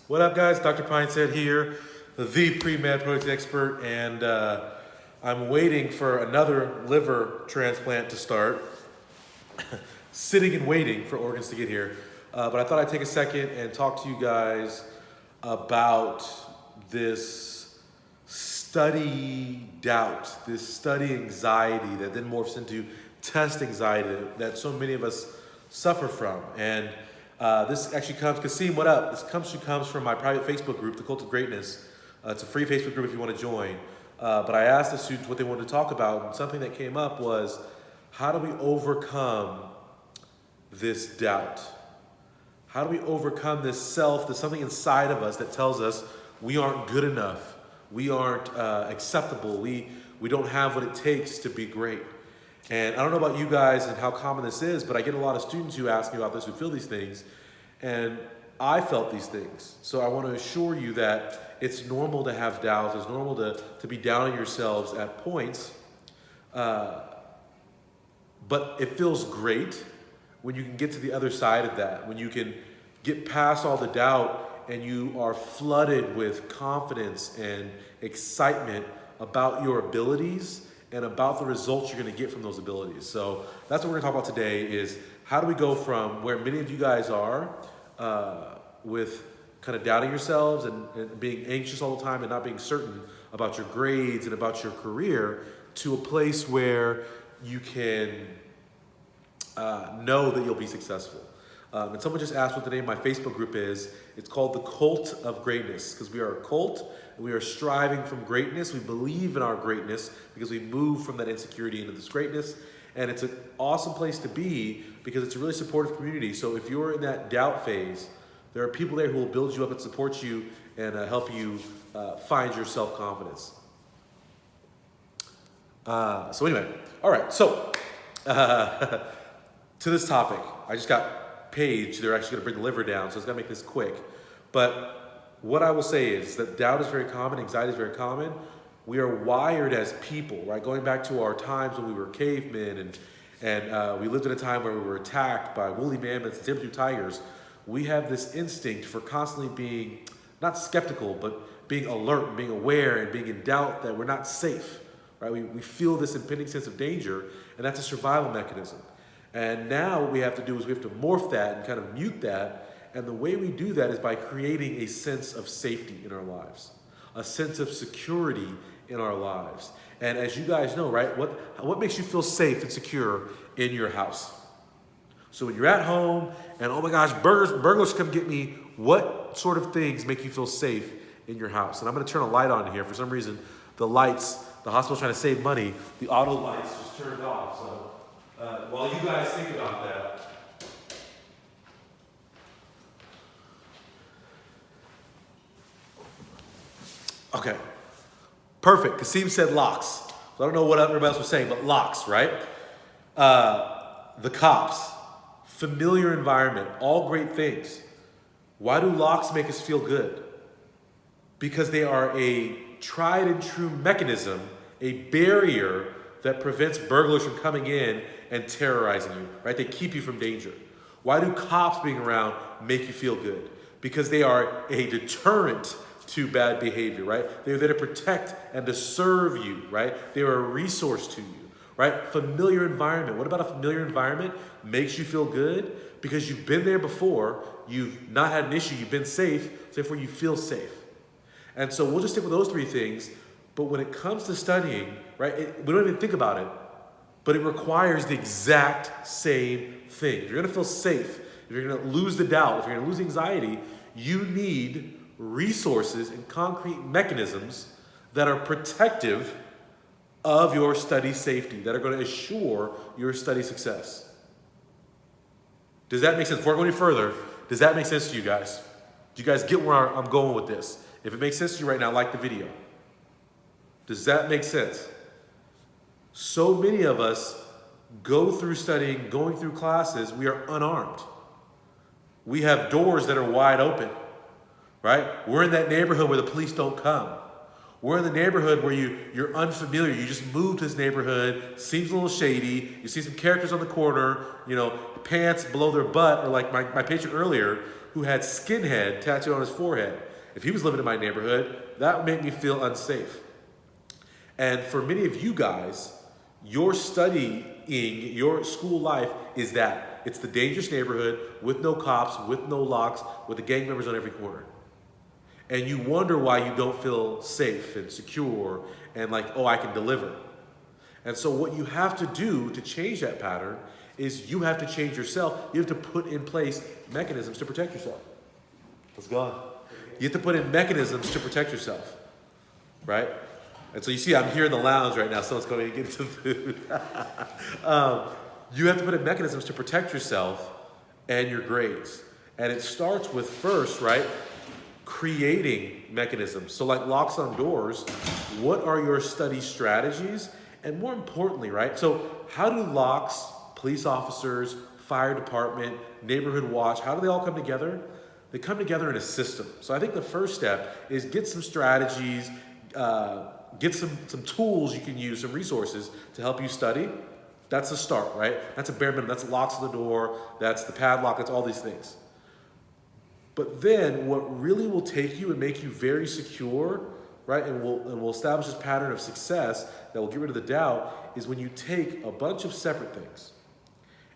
What up, guys? Dr. Pinesett here, the pre-med productivity expert, and I'm waiting for another liver transplant to start. Sitting and waiting for organs to get here. But I thought I'd take a second and talk to you guys about this study doubt, this study anxiety that then morphs into test anxiety that so many of us suffer from. And this actually comes, Kasim, what up? This comes from my private Facebook group, The Cult of Greatness. It's a free Facebook group if you want to join. But I asked the students what they wanted to talk about, and something that came up was, how do we overcome this doubt? How do we overcome this there's something inside of us that tells us we aren't good enough, we aren't acceptable, we don't have what it takes to be great. And I don't know about you guys and how common this is, but I get a lot of students who ask me about this, who feel these things, and I felt these things. So I want to assure you that it's normal to have doubts, it's normal to be down on yourselves at points, but it feels great when you can get to the other side of that, when you can get past all the doubt and you are flooded with confidence and excitement about your abilities and about the results you're going to get from those abilities. So that's what we're going to talk about today, is how do we go from where many of you guys are with kind of doubting yourselves and being anxious all the time and not being certain about your grades and about your career, to a place where you can know that you'll be successful. And someone just asked what the name of my Facebook group is. It's called The Cult of Greatness, because we are a cult and we are striving from greatness. We believe in our greatness because we move from that insecurity into this greatness. And it's an awesome place to be because it's a really supportive community. So if you're in that doubt phase, there are people there who will build you up and support you and help you find your self-confidence. So anyway, all right. So to this topic, I just got Paige. They're actually going to bring the liver down, so I was going to make this quick. But what I will say is that doubt is very common, anxiety is very common. We are wired as people, right? Going back to our times when we were cavemen and we lived in a time where we were attacked by woolly mammoths and saber-toothed tigers. We have this instinct for constantly being not skeptical, but being alert and being aware and being in doubt that we're not safe, right? We feel this impending sense of danger, and that's a survival mechanism. And now what we have to do is we have to morph that and kind of mute that. And the way we do that is by creating a sense of safety in our lives, a sense of security in our lives. And as you guys know, right, what makes you feel safe and secure in your house? So when you're at home and, oh my gosh, burglars come get me, what sort of things make you feel safe in your house? And I'm going to turn a light on here. For some reason, the hospital's trying to save money, the auto lights just turned off. So while you guys think about that, okay, perfect. Kasim said locks. So I don't know what everybody else was saying, but locks, right? The cops, familiar environment, all great things. Why do locks make us feel good? Because they are a tried and true mechanism, a barrier that prevents burglars from coming in and terrorizing you, right? They keep you from danger. Why do cops being around make you feel good? Because they are a deterrent to bad behavior, right? They're there to protect and to serve you, right? They're a resource to you, right? Familiar environment. What about a familiar environment makes you feel good? Because you've been there before, you've not had an issue, you've been safe, so therefore you feel safe. And so we'll just stick with those three things. But when it comes to studying, right, we don't even think about it, but it requires the exact same thing. If you're going to feel safe, if you're going to lose the doubt, if you're going to lose anxiety, you need resources and concrete mechanisms that are protective of your study safety, that are going to assure your study success. Does that make sense? Before I go any further, does that make sense to you guys? Do you guys get where I'm going with this? If it makes sense to you right now, like the video. Does that make sense? So many of us go through studying, going through classes, we are unarmed. We have doors that are wide open, right? We're in that neighborhood where the police don't come. We're in the neighborhood where you're unfamiliar. You just moved to this neighborhood, seems a little shady. You see some characters on the corner, pants below their butt, or like my patient earlier, who had skinhead tattooed on his forehead. If he was living in my neighborhood, that would make me feel unsafe. And for many of you guys, your studying, your school life is that. It's the dangerous neighborhood with no cops, with no locks, with the gang members on every corner. And you wonder why you don't feel safe and secure and like, oh, I can deliver. And so what you have to do to change that pattern is you have to change yourself. You have to put in place mechanisms to protect yourself. It's gone. You have to put in mechanisms to protect yourself, right? And so you see, I'm here in the lounge right now. Someone's going to get some food. You have to put in mechanisms to protect yourself and your grades. And it starts with first, right, creating mechanisms. So like locks on doors, what are your study strategies? And more importantly, right, so how do locks, police officers, fire department, neighborhood watch, how do they all come together? They come together in a system. So I think the first step is get some strategies, get some tools you can use, some resources to help you study. That's the start, right? That's a bare minimum. That's locks on the door. That's the padlock. That's all these things. But then what really will take you and make you very secure, right, and will establish this pattern of success that will get rid of the doubt is when you take a bunch of separate things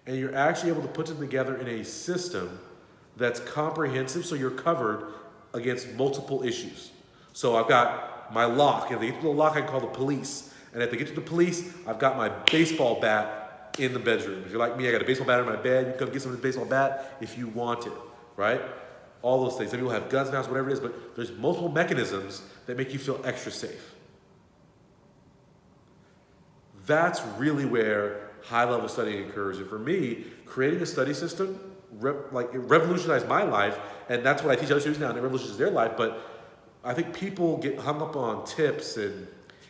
and you're actually able to put them together in a system that's comprehensive so you're covered against multiple issues. So I've got my lock. If they get to the lock, I can call the police. And if they get to the police, I've got my baseball bat in the bedroom. If you're like me, I got a baseball bat in my bed. You can come get some of this baseball bat if you want it, right? All those things. Some people have guns, knives, whatever it is, but there's multiple mechanisms that make you feel extra safe. That's really where high-level studying occurs. And for me, creating a study system, it revolutionized my life, and that's what I teach other students now, and it revolutionizes their life. But I think people get hung up on tips and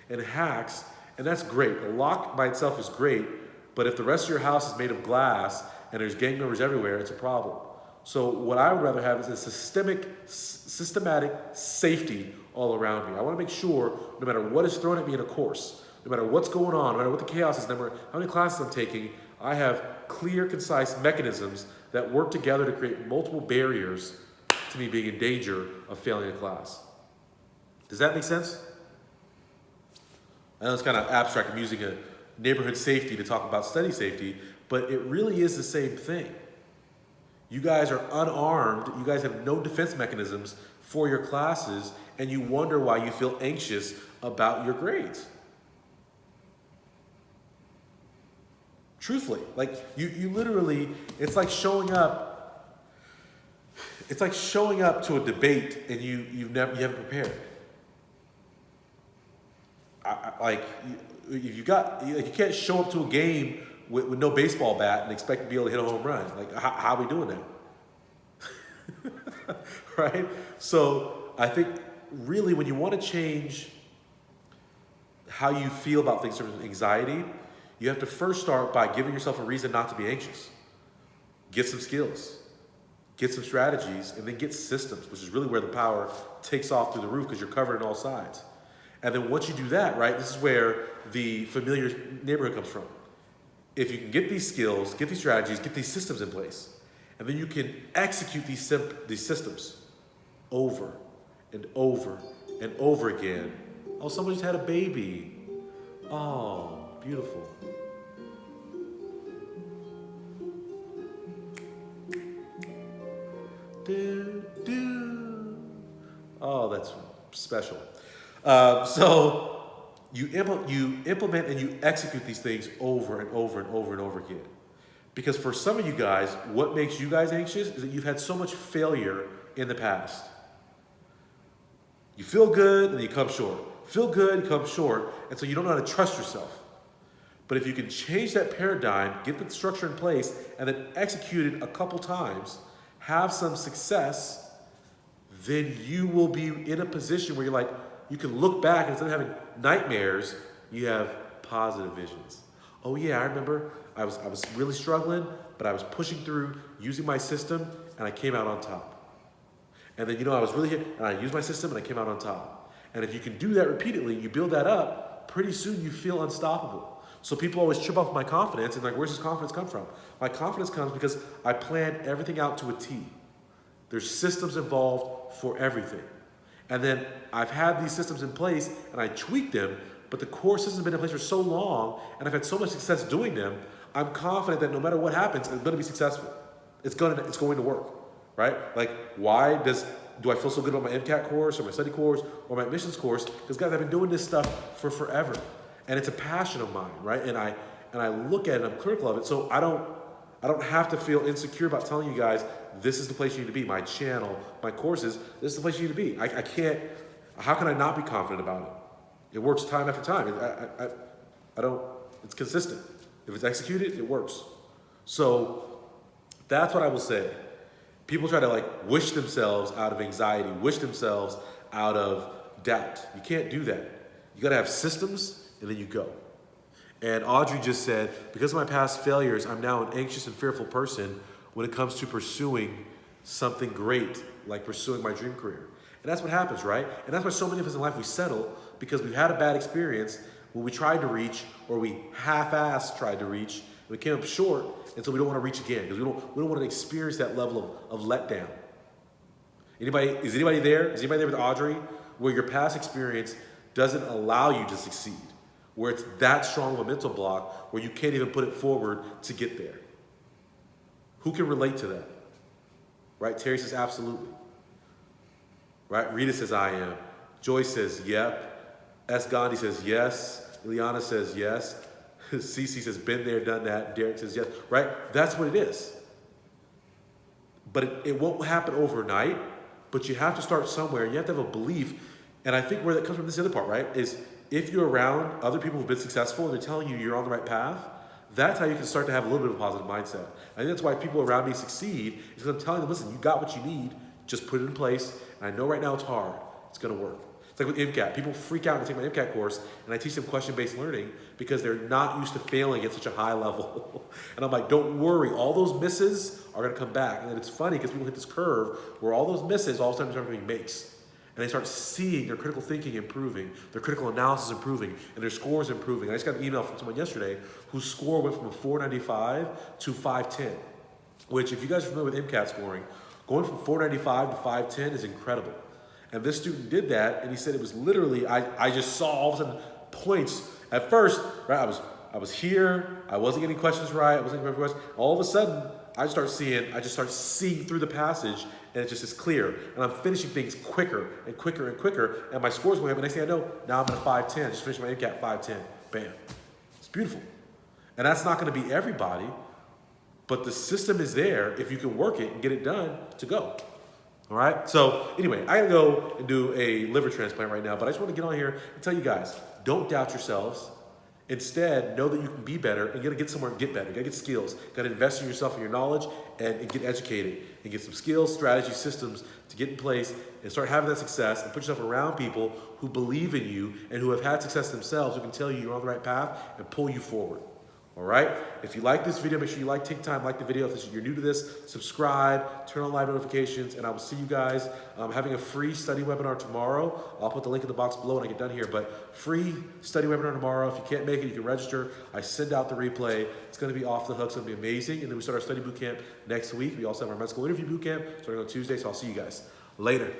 hacks, and that's great. A lock by itself is great, but if the rest of your house is made of glass and there's gang members everywhere, it's a problem. So what I would rather have is a systematic safety all around me. I want to make sure no matter what is thrown at me in a course, no matter what's going on, no matter what the chaos is, no matter how many classes I'm taking, I have clear, concise mechanisms that work together to create multiple barriers to me being in danger of failing a class. Does that make sense? I know it's kind of abstract. I'm using a neighborhood safety to talk about study safety, but it really is the same thing. You guys are unarmed. You guys have no defense mechanisms for your classes, and you wonder why you feel anxious about your grades. Truthfully, like you literally, it's like showing up to a debate and you haven't prepared. You can't show up to a game with no baseball bat and expect to be able to hit a home run. Like, how are we doing that? Right? So I think really when you want to change how you feel about things in terms of anxiety, you have to first start by giving yourself a reason not to be anxious. Get some skills, get some strategies, and then get systems, which is really where the power takes off through the roof because you're covered on all sides. And then once you do that, right, this is where the familiar neighborhood comes from. If you can get these skills, get these strategies, get these systems in place, and then you can execute these systems over and over and over again. Oh, someone just had a baby. Oh, beautiful. Oh, that's special. So you implement and you execute these things over and over and over and over again. Because for some of you guys, what makes you guys anxious is that you've had so much failure in the past. You feel good and you come short. Feel good, you come short, and so you don't know how to trust yourself. But if you can change that paradigm, get the structure in place, and then execute it a couple times, have some success, then you will be in a position where you're like, you can look back and instead of having nightmares, you have positive visions. Oh yeah, I remember I was really struggling, but I was pushing through using my system and I came out on top. And then I was really hit and I used my system and I came out on top. And if you can do that repeatedly, you build that up, pretty soon you feel unstoppable. So people always trip off my confidence and like, where's this confidence come from? My confidence comes because I planned everything out to a T. There's systems involved for everything. And then I've had these systems in place and I tweaked them, but the core system has been in place for so long and I've had so much success doing them, I'm confident that no matter what happens, I'm gonna be successful. It's going to work, right? Like, do I feel so good about my MCAT course or my study course or my admissions course? Because guys, I've been doing this stuff for forever. And it's a passion of mine, right? And I look at it, I'm critical of it, so I don't have to feel insecure about telling you guys, this is the place you need to be. My channel, my courses, this is the place you need to be. I can't, how can I not be confident about it? It works time after time. It's consistent. If it's executed, it works. So that's what I will say. People try to like wish themselves out of anxiety, wish themselves out of doubt. You can't do that. You gotta have systems and then you go. And Audrey just said, because of my past failures, I'm now an anxious and fearful person when it comes to pursuing something great, like pursuing my dream career. And that's what happens, right? And that's why so many of us in life, we settle because we've had a bad experience when we tried to reach, or we half-assed tried to reach, and we came up short, and so we don't want to reach again, because we don't want to experience that level of letdown. Is anybody there? Is anybody there with Audrey, where your past experience doesn't allow you to succeed? Where it's that strong of a mental block where you can't even put it forward to get there? Who can relate to that? Right? Terry says, absolutely. Right? Rita says, I am. Joyce says, yep. S. Gandhi says, yes. Ileana says, yes. Cece says, been there, done that. Derek says, yes. Right? That's what it is. But it won't happen overnight, but you have to start somewhere. You have to have a belief. And I think where that comes from, this other part, right, is if you're around other people who've been successful and they're telling you you're on the right path, that's how you can start to have a little bit of a positive mindset. I think that's why people around me succeed, is because I'm telling them, listen, you got what you need, just put it in place. And I know right now it's hard. It's going to work. It's like with MCAT. People freak out when they take my MCAT course, and I teach them question-based learning because they're not used to failing at such a high level. And I'm like, don't worry. All those misses are going to come back. And then it's funny because people hit this curve where all those misses all of a sudden start becoming makes. And they start seeing their critical thinking improving, their critical analysis improving, and their scores improving. I just got an email from someone yesterday whose score went from a 495 to 510, which if you guys are familiar with MCAT scoring, going from 495 to 510 is incredible. And this student did that, and he said it was literally, I just saw all of a sudden points. At first, right, I was here, I wasn't getting questions right, I wasn't getting questions. All of a sudden, I just start seeing through the passage, and it just is clear. And I'm finishing things quicker and quicker and quicker, and my score's going up. And next thing I know, now I'm at a 510. Just finished my MCAT 510. Bam. It's beautiful. And that's not going to be everybody, but the system is there if you can work it and get it done to go. All right? So anyway, I got to go and do a liver transplant right now, but I just want to get on here and tell you guys, don't doubt yourselves. Instead, know that you can be better and you gotta get somewhere and get better. You gotta get skills. You gotta invest in yourself and your knowledge and get educated and get some skills, strategies, systems to get in place and start having that success and put yourself around people who believe in you and who have had success themselves, who can tell you you're on the right path and pull you forward. All right? If you like this video, make sure you take time, like the video. If you're new to this, subscribe, turn on live notifications, and I will see you guys. I'm having a free study webinar tomorrow. I'll put the link in the box below when I get done here, but free study webinar tomorrow. If you can't make it, you can register. I send out the replay. It's going to be off the hook. It's going to be amazing. And then we start our study boot camp next week. We also have our med school interview boot camp starting on Tuesday, so I'll see you guys later.